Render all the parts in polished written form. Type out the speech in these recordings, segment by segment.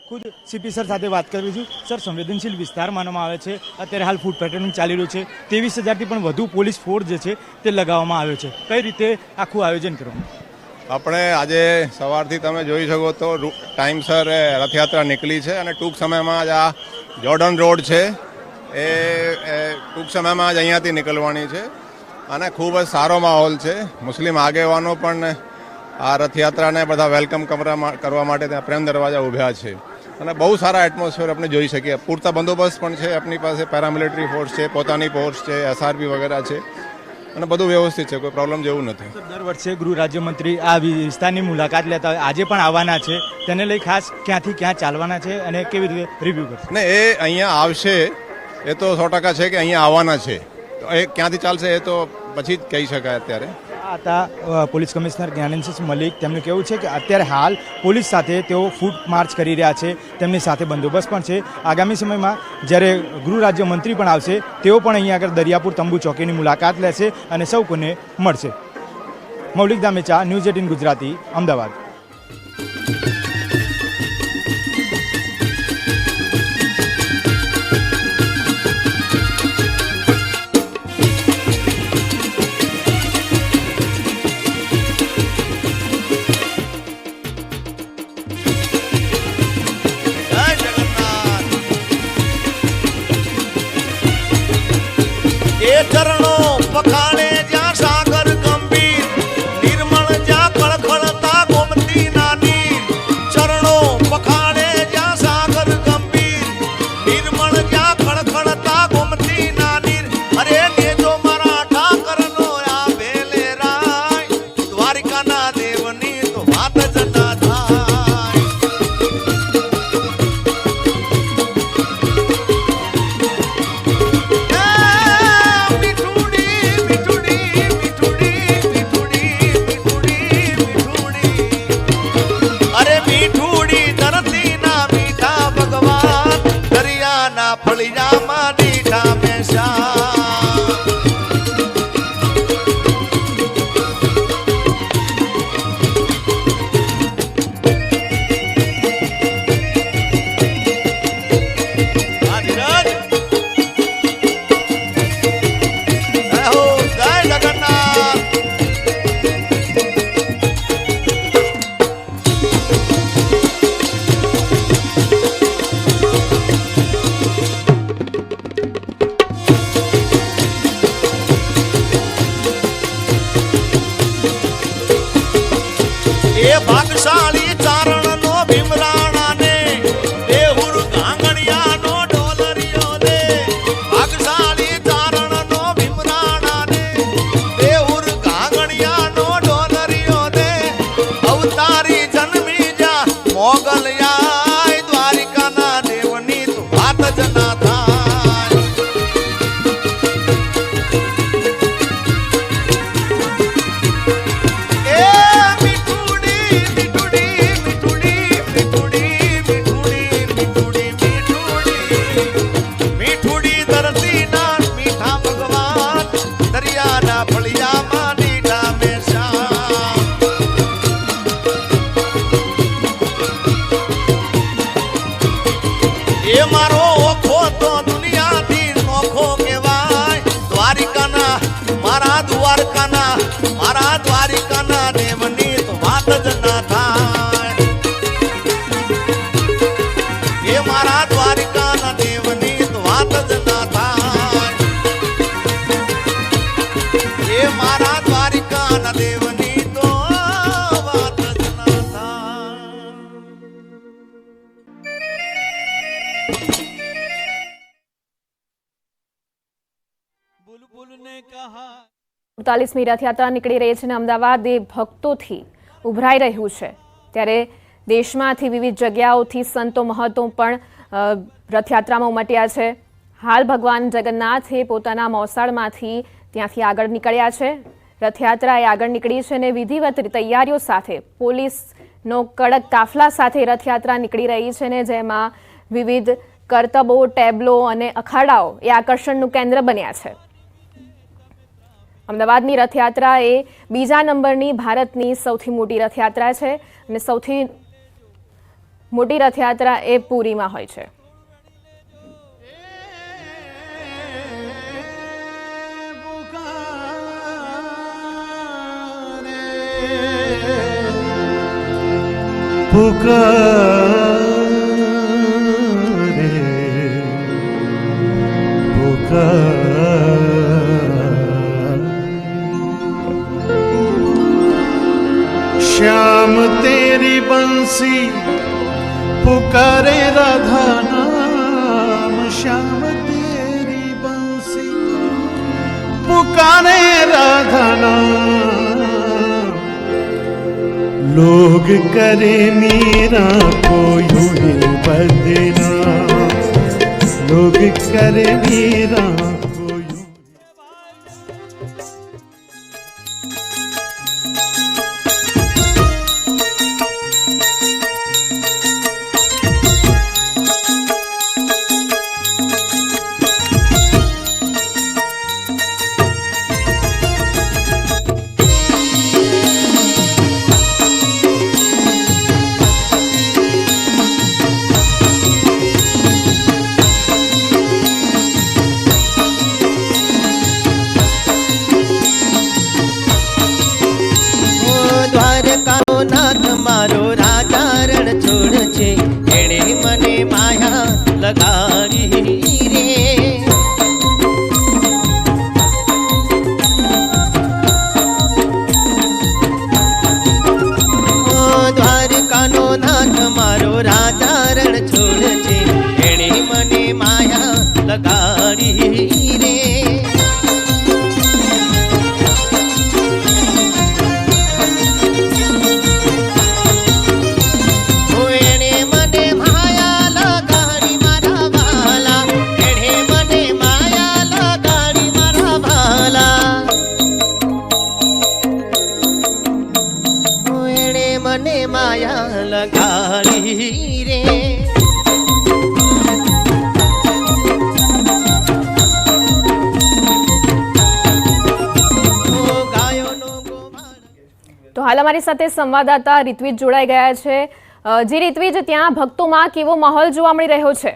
ખુદ CP sir સાથે વાત કરવી છું। સર, સંવેદનશીલ વિસ્તાર માનવામાં આવે છે, અત્યારે હાલ ફૂડ પેટ્રોલિંગ ચાલી રહ્યું છે, 23,000થી પણ વધુ પોલીસ ફોર્સ જે છે તે લગાવવામાં આવ્યો છે। કઈ રીતે આખું આયોજન કરવામાં? આપણે આજે સવારથી તમે જોઈ શકો તો ટાઈમસર રથયાત્રા નીકળી છે અને ટૂંક સમયમાં જ આ જોર્ડન રોડ છે એ ટૂંક સમયમાં જ અહીંયાથી નીકળવાની છે અને ખૂબ જ સારો માહોલ છે। મુસ્લિમ આગેવાનો પણ આ રથયાત્રાને બધા વેલકમ કરવા માટે ત્યાં પ્રેમ દરવાજા ઊભ્યા છે અને બહુ સારા એટમોસ્ફિયર આપણે જોઈ શકીએ। પૂરતા બંદોબસ્ત પણ છે, આપણી પાસે પેરામિલિટરી ફોર્સ છે, પોતાની ફોર્સ છે, SRP વગેરે છે અને બધું વ્યવસ્થિત છે, કોઈ પ્રોબ્લેમ જેવું નથી। દર વર્ષે ગૃહ રાજ્યમંત્રી આ વિસ્તારની મુલાકાત લેતા હોય, આજે પણ આવવાના છે, તેને લઈ ખાસ ક્યાંથી ક્યાં ચાલવાના છે અને કેવી રીતે રિવ્યૂ કરશે? ને એ અહીંયા આવશે એ તો 100% છે કે અહીંયા આવવાના છે, તો એ ક્યાંથી ચાલશે એ તો પછી જ કહી શકાય। અત્યારે આ હતા પોલીસ કમિશનર જ્ઞાનેન્દ્ર મલિક। તેમનું કહેવું છે કે અત્યારે હાલ પોલીસ સાથે તેઓ ફૂટ માર્ચ કરી રહ્યા છે, તેમની સાથે બંદોબસ્ત પણ છે। આગામી સમયમાં જ્યારે ગૃહ રાજ્યમંત્રી પણ આવશે, તેઓ પણ અહીંયા આગળ દરિયાપુર તંબુ ચોકીની મુલાકાત લેશે અને સૌ કોને મળશે। મૌલિક દામેચા, ન્યૂઝ 18 ગુજરાતી, અમદાવાદ। ચરણો પખાણે જ્યાં સાગર ગંભીર, નિર્મળ જ્યાં કળખળતા ગોમતી નાની। ચરણો પખાણે જ્યાં સાગર ગંભીર, નિર્મળ જ્યાં કળખળતા ગોમતી નાની। અરે નેજો મારા ઠાકરનો આ ભેલે રાય, દ્વારિકાના દેવની તો વાત જ ના થાય। ફળિયામાં દીઠા મેશા ભાગશાળી ચારણ નો ભીમરાણા ને, દેહુર ગાંગણિયા નો ડોલરિયો ને। ભાગશાળી ચારણ નો ભીમરાણા ને, દેહુર ગાંગણિયા નો ડોલરિયો ને। અવતારી જન્મી જા મોગલયા, દ્વારિકાના દેવની તો વાત જ ના થાય। મારા દ્વારિકાના દેવની તો વાત જ ના થાય। એ મારા દ્વારિકાના દેવની તો વાત જ ના થાય। એ મારા દ્વારિકાના દેવની તો વાત જ ના થાય। 48મી રથયાત્રા નીકળી રહી છે અને અમદાવાદ એ ભક્તોથી ઉભરાઈ રહ્યું છે, ત્યારે દેશમાંથી વિવિધ જગ્યાઓથી સંતો મહંતો પણ રથયાત્રામાં ઉમટ્યા છે। હાલ ભગવાન જગન્નાથે પોતાના મોસાળમાંથી ત્યાંથી આગળ નીકળ્યા છે। રથયાત્રા એ આગળ નીકળી છે અને વિધિવત તૈયારીઓ સાથે પોલીસનો કડક કાફલા સાથે રથયાત્રા નીકળી રહી છે અને જેમાં વિવિધ કરતબો, ટેબ્લો અને અખાડાઓ એ આકર્ષણનું કેન્દ્ર બન્યા છે। અમદાવાદની રથયાત્રા એ બીજા નંબરની ભારતની સૌથી મોટી રથયાત્રા છે અને સૌથી મોટી રથયાત્રા એ પુરીમાં હોય છે. श्याम तेरी बंसी पुकारे राधा नाम, श्याम तेरी बंसी पुकारे राधा नाम, लोग करे मीरा को यूं ही बदनाम, लोग करे मीरा को यूं। નાથ મારો રાજા રણ છોડ છે, એણે મને માયા લગાડી રે. દ્વારકાનો નાથ મારો રાજા રણ છોડ છે, એણે મને માયા લગાડી રે. માયા લગાડી રે. તો હાલ અમારી સાથે સંવાદદાતા રિત્વિજ જોડાઈ ગયા છે. જે રિત્વિજ, ત્યાં ભક્તોમાં કેવો માહોલ જોવા મળી રહ્યો છે?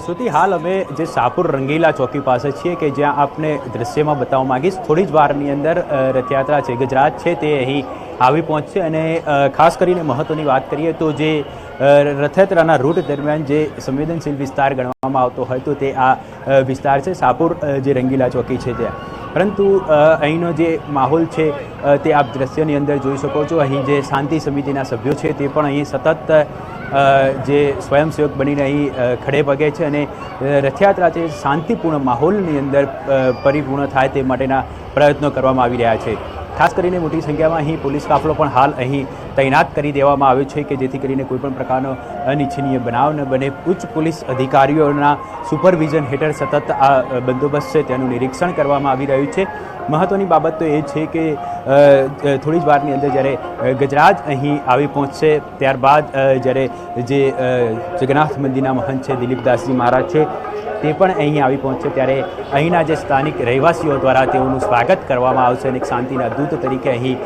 શ્રુતિ, હાલ અમે જે શાહપુર રંગીલા ચોકી પાસે છીએ કે જ્યાં આપને દ્રશ્યમાં બતાવવા માંગીશ. થોડી જ વારની અંદર રથયાત્રા છે, ગજરાજ છે, તે અહીં આવી પહોંચશે. અને ખાસ કરીને મહત્ત્વની વાત કરીએ તો જે રથયાત્રાના રૂટ દરમિયાન જે સંવેદનશીલ વિસ્તાર ગણવામાં આવતો હોય તો તે આ વિસ્તાર છે, શાહપુર જે રંગીલા ચોકી છે ત્યાં. પરંતુ અહીંનો જે માહોલ છે તે આપ દ્રશ્યની અંદર જોઈ શકો છો. અહીં જે શાંતિ સમિતિના સભ્યો છે તે પણ અહીં સતત જે સ્વયંસેવક બનીને અહીં ખડે પગે છે અને રથયાત્રા છે શાંતિપૂર્ણ માહોલની અંદર પરિપૂર્ણ થાય તે માટેના પ્રયત્નો કરવામાં આવી રહ્યા છે. ખાસ કરીને મોટી સંખ્યામાં અહીં પોલીસ કાફલો પણ હાલ અહીં તૈનાત કરી દેવામાં આવ્યો છે કે જેથી કરીને કોઈપણ પ્રકારનો અનિચ્છનીય બનાવ ન બને. ઉચ્ચ પોલીસ અધિકારીઓના સુપરવિઝન હેઠળ સતત આ બંદોબસ્ત છે તેનું નિરીક્ષણ કરવામાં આવી રહ્યું છે. મહત્ત્વની બાબત તો એ છે કે થોડી જ વારની અંદર જ્યારે ગજરાજ અહીં આવી પહોંચશે ત્યારબાદ જ્યારે જે જગન્નાથ મંદિરના મહંત છે દિલીપદાસજી મહારાજ છે તે પણ અહીં આવી પહોંચશે ત્યારે અહીંના જે સ્થાનિક રહેવાસીઓ દ્વારા તેઓનું સ્વાગત કરવામાં આવશે અને એક શાંતિના દૂત તરીકે અહીં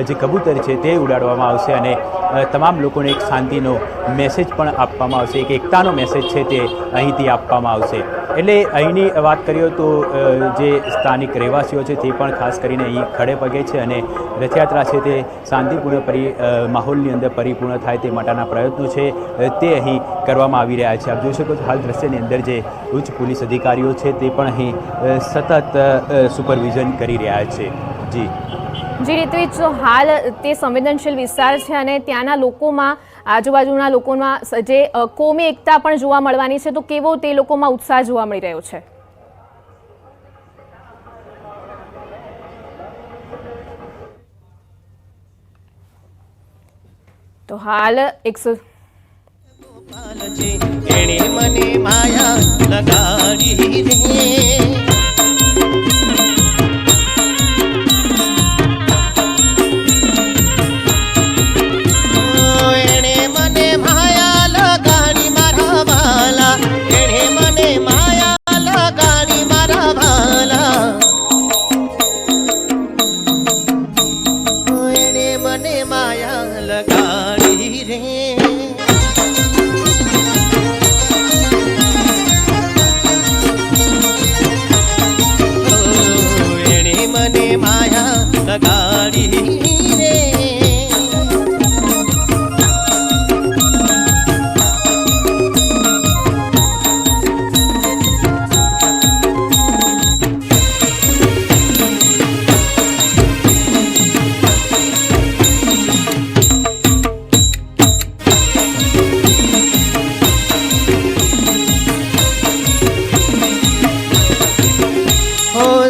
જે કબૂતર છે તે ઉડાડવામાં આવશે અને તમામ લોકોને એક શાંતિનો મેસેજ પણ આપવામાં આવશે, એક એકતાનો મેસેજ છે તે અહીંથી આપવામાં આવશે. એટલે અહીંની વાત કરીએ તો જે સ્થાનિક રહેવાસીઓ છે તે પણ ખાસ કરીને અહીં ખડે પગે છે અને રથયાત્રા છે તે શાંતિપૂર્ણ માહોલની અંદર પરિપૂર્ણ થાય તે માટેના પ્રયત્નો છે તે અહીં કરવામાં આવી રહ્યા છે. આપ જોઈ શકો છો હાલ દ્રશ્યની અંદર જે ઉચ્ચ પોલીસ અધિકારીઓ છે તે પણ અહીં સતત સુપરવિઝન કરી રહ્યા છે. જી રિત્વિજ, તો હાલ તે સંવેદનશીલ વિસ્તાર છે અને ત્યાંના લોકોમાં, આજુબાજુના લોકોમાં જે કોમી એકતા પણ જોવા મળવાની છે, તો કેવો તે લોકોમાં ઉત્સાહ જોવા મળી રહ્યો છે? તો હાલ એણે મને માયા લગાડી રે. માયા લગાડી રે એણે મને માયા લગાડી રે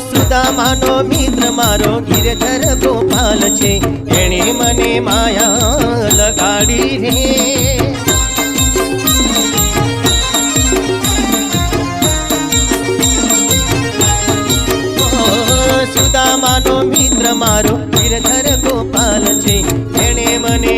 સુદામાનો મિત્ર મારો ગિરધર ગોપાલ છે એણે મને માયા લગાડી રે સુદામાનો મિત્ર મારો ગિરધર ગોપાલ છે એણે મને